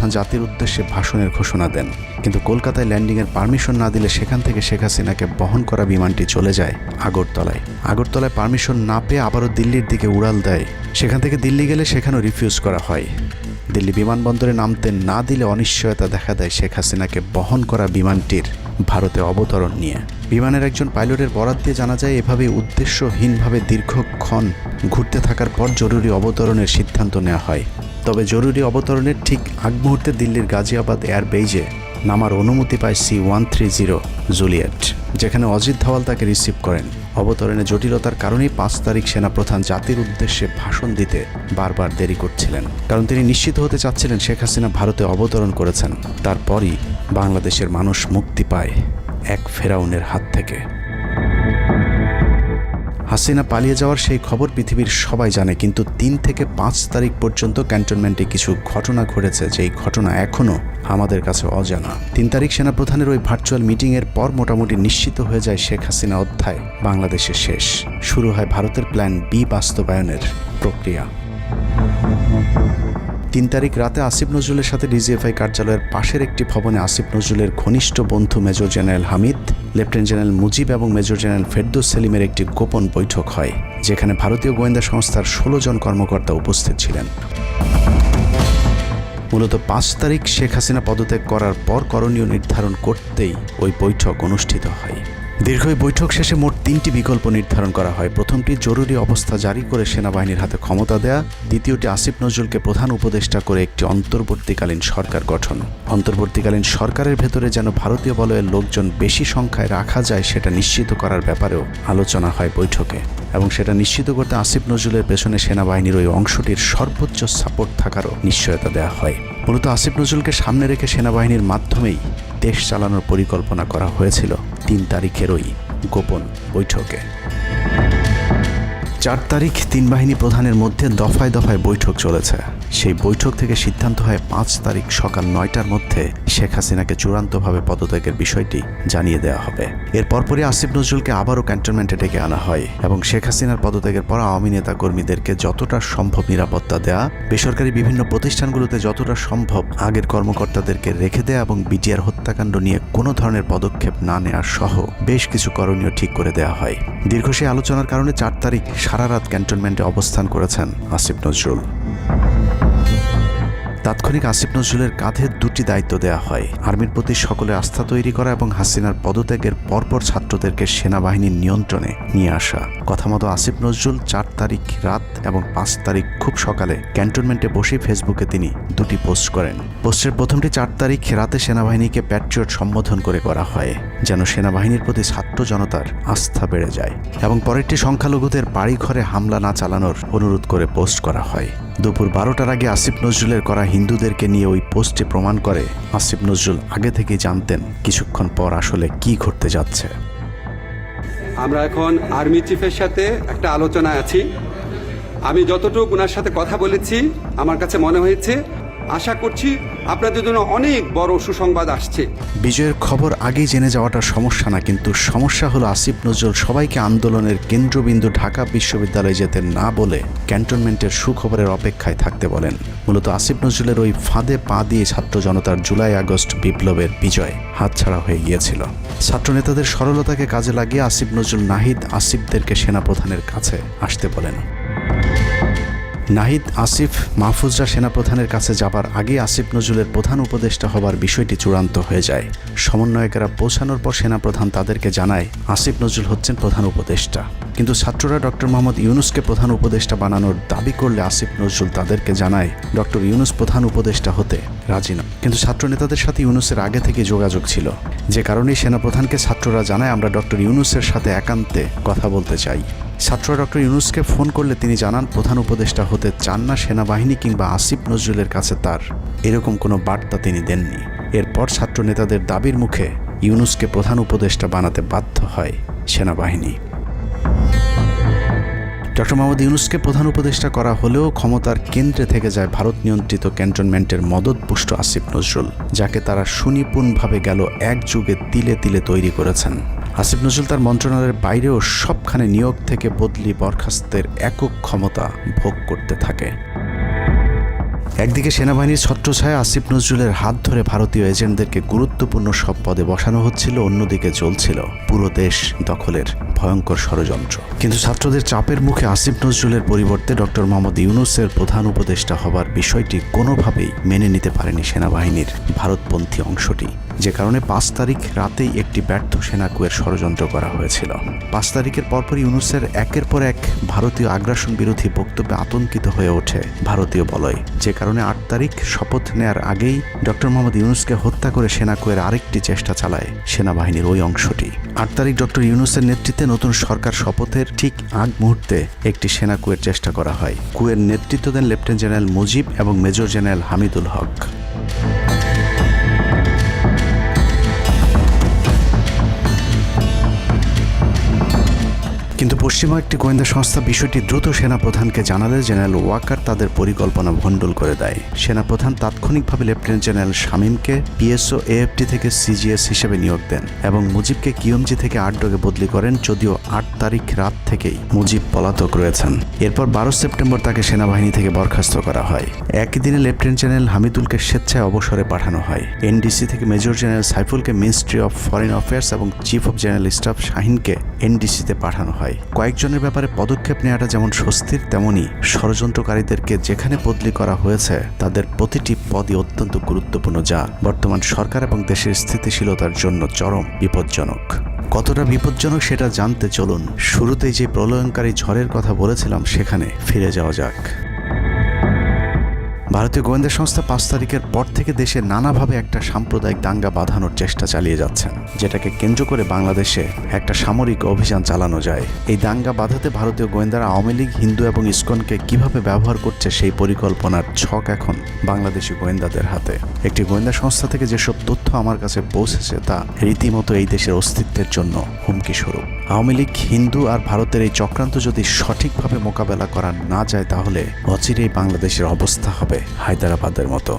প্রধান জাতির উদ্দেশ্যে ভাষণের ঘোষণা দেন, কিন্তু কলকাতায় ল্যান্ডিংয়ের পারমিশন না দিলে সেখান থেকে শেখ হাসিনাকে বহন করা বিমানটি চলে যায় আগরতলায়। আগরতলায় পারমিশন না পেয়ে আবারও দিল্লির দিকে উড়াল দেয়। সেখান থেকে দিল্লি গেলে সেখানেও রিফিউজ করা হয়। দিল্লি বিমানবন্দরে নামতে না দিলে অনিশ্চয়তা দেখা দেয় শেখ হাসিনাকে বহন করা বিমানটির ভারতে অবতরণ নিয়ে। বিমানের একজন পাইলটের বরাত দিয়ে জানা যায়, এভাবে উদ্দেশ্যহীনভাবে দীর্ঘক্ষণ ঘুরতে থাকার পর জরুরি অবতরণের সিদ্ধান্ত নেওয়া হয়। তবে জরুরি অবতরণের ঠিক আগ মুহূর্তে দিল্লির গাজিয়াবাদ এয়ারবেজে নামার অনুমতি পায় C-130 জুলিয়েট, যেখানে অজিত ধাওয়াল তাকে রিসিভ করেন। অবতরণে জটিলতার কারণেই 5 তারিখ সেনাপ্রধান জাতির উদ্দেশ্যে ভাষণ দিতে বারবার দেরি করছিলেন, কারণ তিনি নিশ্চিত হতে চাচ্ছিলেন শেখ হাসিনা ভারতে অবতরণ করেছেন। তারপরই বাংলাদেশের মানুষ মুক্তি পায় এক ফেরাউনের হাত থেকে। হাসিনা পালিয়ে যাওয়ার সেই খবর পৃথিবীর সবাই জানে, কিন্তু 3 থেকে 5 তারিখ পর্যন্ত ক্যান্টনমেন্টে কিছু ঘটনা ঘটেছে, যেই ঘটনা এখনও আমাদের কাছে অজানা। 3 তারিখ সেনাপ্রধানের ওই ভার্চুয়াল মিটিংয়ের পর মোটামুটি নিশ্চিত হয়ে যায় শেখ হাসিনা অধ্যায় বাংলাদেশে শেষ। শুরু হয় ভারতের প্ল্যান বি বাস্তবায়নের প্রক্রিয়া। 3 তারিখ রাতে আসিফ নজরুলের সাথে ডিজিএফআই কার্যালয়ের পাশের একটি ভবনে আসিফ নজরুলের ঘনিষ্ঠ বন্ধু major general Hamid, lieutenant general Mujib এবং মেজর জেনারেল ফেরদৌস সেলিমের একটি গোপন বৈঠক হয়, যেখানে ভারতীয় গোয়েন্দা সংস্থার 16 জন কর্মকর্তা উপস্থিত ছিলেন। মূলত 5 তারিখ শেখ হাসিনা পদত্যাগ করার পর করণীয় নির্ধারণ করতেই ওই বৈঠক অনুষ্ঠিত হয়। দীর্ঘ এই বৈঠক শেষে মোট 3টি বিকল্প নির্ধারণ করা হয়। প্রথমটি জরুরি অবস্থা জারি করে সেনাবাহিনীর হাতে ক্ষমতা দেয়া, দ্বিতীয়টি আসিফ নজরুলকে প্রধান উপদেষ্টা করে একটি অন্তর্বর্তীকালীন সরকার গঠন। অন্তর্বর্তীকালীন সরকারের ভেতরে যেন ভারতীয় বলয়ের লোকজন বেশি সংখ্যায় রাখা যায় সেটা নিশ্চিত করার ব্যাপারেও আলোচনা হয় বৈঠকে, এবং সেটা নিশ্চিত করতে আসিফ নজরুলের পেছনে সেনাবাহিনীর ওই অংশটির সর্বোচ্চ সাপোর্ট থাকারও নিশ্চয়তা দেওয়া হয়। মূলত আসিফ নজরুলকে সামনে রেখে সেনাবাহিনীর মাধ্যমেই দেশ চালানোর পরিকল্পনা করা হয়েছিল 3 তারিখের ওই গোপন বৈঠকে। 4 তারিখ 3 বাহিনী প্রধানের মধ্যে দফায় দফায় বৈঠক চলেছে। সেই বৈঠক থেকে সিদ্ধান্ত হয় 5 তারিখ সকাল 9টার মধ্যে শেখ হাসিনাকে চূড়ান্তভাবে পদত্যাগের বিষয়টি জানিয়ে দেওয়া হবে। এর পরপরই আসিফ নজরুলকে আবারও ক্যান্টনমেন্টে ডেকে আনা হয় এবং শেখ হাসিনার পদত্যাগের পর আওয়ামী নেতা কর্মীদেরকে যতটা সম্ভব নিরাপত্তা দেয়া, বেসরকারি বিভিন্ন প্রতিষ্ঠানগুলোতে যতটা সম্ভব আগের কর্মকর্তাদেরকে রেখে দেয়া এবং বিটিআর হত্যাকাণ্ড নিয়ে কোনো ধরনের পদক্ষেপ না নেওয়ার সহ বেশ কিছু করণীয় ঠিক করে দেওয়া হয়। দীর্ঘ সেই আলোচনার কারণে 4 তারিখ সারা রাত ক্যান্টনমেন্টে অবস্থান করেছেন আসিফ নজরুল। তাৎক্ষণিক আসিফ নজরুলের কাঁধে 2টি দায়িত্ব দেওয়া হয়: আর্মির প্রতি সকলের আস্থা তৈরি করা এবং হাসিনার পদত্যাগের পরপর ছাত্রদেরকে সেনাবাহিনীর নিয়ন্ত্রণে নিয়ে আসা। কথা মতো আসিফ নজরুল 4 তারিখ রাত এবং 5 তারিখ খুব সকালে ক্যান্টনমেন্টে বসে ফেসবুকে তিনি 2টি পোস্ট করেন। পোস্টের প্রথমটি 4 তারিখ রাতে সেনাবাহিনীকে প্যাট্রিয়ট সম্বোধন করে করা হয়, যেন সেনাবাহিনীর প্রতি ছাত্র জনতার আস্থা বেড়ে যায়, এবং পরেরটি সংখ্যালঘুদের বাড়িঘরে হামলা না চালানোর অনুরোধ করে পোস্ট করা হয়। দুপুর 12টার আগে আসিফ নজরুলের করা হিন্দুদেরকে নিয়ে ওই পোস্টে প্রমাণ করে আসিফ নজরুল আগে থেকেই জানতেন কিছুক্ষণ পর আসলে কি ঘটতে যাচ্ছে। আমরা এখন আর্মি চিফের সাথে একটা আলোচনায় আছি। আমি যতটুকু ওনার সাথে কথা বলেছি, আমার কাছে মনে হয়েছে, আশা করছি আপনাদের জন্য অনেক বড় সুসংবাদ আসছে। বিজয়ের খবর আগেই জেনে যাওয়াটা সমস্যা না, কিন্তু সমস্যা হলো আসিফ নজরুল সবাইকে আন্দোলনের কেন্দ্রবিন্দু ঢাকা বিশ্ববিদ্যালয়ে যেতে না বলে ক্যান্টনমেন্টের সুখবরের অপেক্ষায় থাকতে বলেন। মূলত আসিফ নজরুলের ওই ফাঁদে পা দিয়ে ছাত্র জনতার জুলাই আগস্ট বিপ্লবের বিজয় হাতছাড়া হয়ে গিয়েছিল। ছাত্র নেতাদের সরলতাকে কাজে লাগিয়ে আসিফ নজরুল নাহিদ আসিফদেরকে সেনাপ্রধানের কাছে আসতে বলেন। নাহিদ, আসিফ, মাহফুজরা সেনাপ্রধানের কাছে যাবার আগে আসিফ নজরুলের প্রধান উপদেষ্টা হবার বিষয়টি চূড়ান্ত হয়ে যায়। সমন্বয়কেরা পৌঁছানোর পর সেনাপ্রধান তাদেরকে জানায় আসিফ নজরুল হচ্ছেন প্রধান উপদেষ্টা, কিন্তু ছাত্ররা ডক্টর মোহাম্মদ ইউনুসকে প্রধান উপদেষ্টা বানানোর দাবি করলে আসিফ নজরুল তাদেরকে জানায় ডক্টর ইউনুস প্রধান উপদেষ্টা হতে রাজি নয়। কিন্তু ছাত্র নেতাদের সাথে ইউনুসের আগে থেকে যোগাযোগ ছিল, যে কারণেই সেনাপ্রধানকে ছাত্ররা জানায় আমরা ডক্টর ইউনুসের সাথে একান্তে কথা বলতে চাই। ছাত্ররা ডক্টর ইউনুসকে ফোন করলে তিনি জানান প্রধান উপদেষ্টা হতে চান না সেনাবাহিনী কিংবা আসিফ নজরুলের কাছে তার এরকম কোনো বার্তা তিনি দেননি। এরপর ছাত্র নেতাদের দাবির মুখে ইউনুসকে প্রধান উপদেষ্টা বানাতে বাধ্য হয় সেনাবাহিনী। ডক্টর মোহাম্মদ ইউনুসকে প্রধান উপদেষ্টা করা হলেও ক্ষমতার কেন্দ্রে থেকে যায় ভারত নিয়ন্ত্রিত ক্যান্টনমেন্টের মদতপুষ্ট আসিফ নজরুল, যাকে তারা সুনিপুণভাবে গেল এক যুগে তিলে তিলে তৈরি করেছেন। আসিফ নজরুল তার মন্ত্রণালয়ের বাইরেও সবখানে নিয়োগ থেকে বদলি বরখাস্তের একক ক্ষমতা ভোগ করতে থাকে। একদিকে সেনাবাহিনীর ছত্রছায়া আসিফ নজরুলের হাত ধরে ভারতীয় এজেন্টদেরকে গুরুত্বপূর্ণ সব পদে বসানো হচ্ছিল, অন্যদিকে চলছিল পুরো দেশ দখলের ভয়ঙ্কর ষড়যন্ত্র। কিন্তু ছাত্রদের চাপের মুখে আসিফ নজরুলের পরিবর্তে ডক্টর মোহাম্মদ ইউনূসের প্রধান উপদেষ্টা হবার বিষয়টি কোনোভাবেই মেনে নিতে পারেনি সেনাবাহিনীর ভারতপন্থী অংশটি, যে কারণে 5 তারিখ রাতেই একটি ব্যর্থ সেনা কুয়ের ষড়যন্ত্র করা হয়েছিল। 5 তারিখের পরপরই ইউনূসের একের পর এক ভারতীয় আগ্রাসন বিরোধী বক্তব্যে আতঙ্কিত হয়ে ওঠে ভারতীয় বলয়, যে কারণে 8 তারিখ শপথ নেয়ার আগেই ডক্টর মোহাম্মদ ইউনূসকে হত্যা করে সেনা কুয়ের আরেকটি চেষ্টা চালায় সেনাবাহিনীর ওই অংশটি। 8 তারিখ ডক্টর ইউনূসের নেতৃত্বে নতুন সরকার শপথের ঠিক আগ মুহূর্তে একটি সেনা কুয়ের চেষ্টা করা হয়। কুয়ের নেতৃত্ব দেন লেফটেন্যান্ট জেনারেল মুজিব এবং মেজর জেনারেল হামিদুল হক। কিন্তু পশ্চিমা একটি গোয়েন্দা সংস্থা বিষয়টি দ্রুত সেনাপ্রধানকে জানালে জেনারেল ওয়াকার তাদের পরিকল্পনা ভণ্ডুল করে দেয়। সেনাপ্রধান তাৎক্ষণিকভাবে লেফটেন্যান্ট জেনারেল শামীমকে পিএসও এএফটি থেকে সিজিএস হিসেবে নিয়োগ দেন এবং মুজিবকে কিউএমজি থেকে আটডগে বদলি করেন, যদিও 8 তারিখ রাত থেকেই মুজিব পলাতক রয়েছেন। এরপর 12 সেপ্টেম্বর তাকে সেনাবাহিনী থেকে বরখাস্ত করা হয়। একই দিনে লেফটেন্যান্ট জেনারেল হামিদুলকে স্বেচ্ছায় অবসরে পাঠানো হয়। এনডিসি থেকে মেজর জেনারেল সাইফুলকে মিনিস্ট্রি অফ ফরেন অ্যাফেয়ার্স এবং চিফ অফ জেনারেল স্টাফ শাহিনকে এনডিসিতে পাঠানো হয়। কয়েকজনের ব্যাপারে পদক্ষেপ নেওয়াটা যেমন স্বস্তির, তেমনি ষড়যন্ত্রকারীদেরকে যেখানে বদলি করা হয়েছে তাদের প্রতিটি পদই অত্যন্ত গুরুত্বপূর্ণ, যা বর্তমান সরকার এবং দেশের স্থিতিশীলতার জন্য চরম বিপজ্জনক। কতটা বিপজ্জনক সেটা জানতে চলুন শুরুতেই যে প্রলয়ঙ্কারী ঝড়ের কথা বলেছিলাম সেখানে ফিরে যাওয়া যাক। ভারতীয় গোয়েন্দা সংস্থা 5 তারিখের পর থেকে দেশে নানাভাবে একটা সাম্প্রদায়িক দাঙ্গা বাঁধানোর চেষ্টা চালিয়ে যাচ্ছেন, যেটাকে কেন্দ্র করে বাংলাদেশে একটা সামরিক অভিযান চালানো যায়। এই দাঙ্গা বাঁধাতে ভারতীয় গোয়েন্দারা আওয়ামী লীগ, হিন্দু এবং ইসকনকে কিভাবে ব্যবহার করছে সেই পরিকল্পনার ছক এখন বাংলাদেশি গোয়েন্দাদের হাতে। একটি গোয়েন্দা সংস্থা থেকে যেসব তথ্য আমার কাছে পৌঁছেছে তা রীতিমতো এই দেশের অস্তিত্বের জন্য হুমকি স্বরূপ। আওয়ামী লীগ, হিন্দু আর ভারতের এই চক্রান্ত যদি সঠিকভাবে মোকাবেলা করা না যায় তাহলে অচিরেই বাংলাদেশের অবস্থা হবে হায়দ্রাবাদের মতো।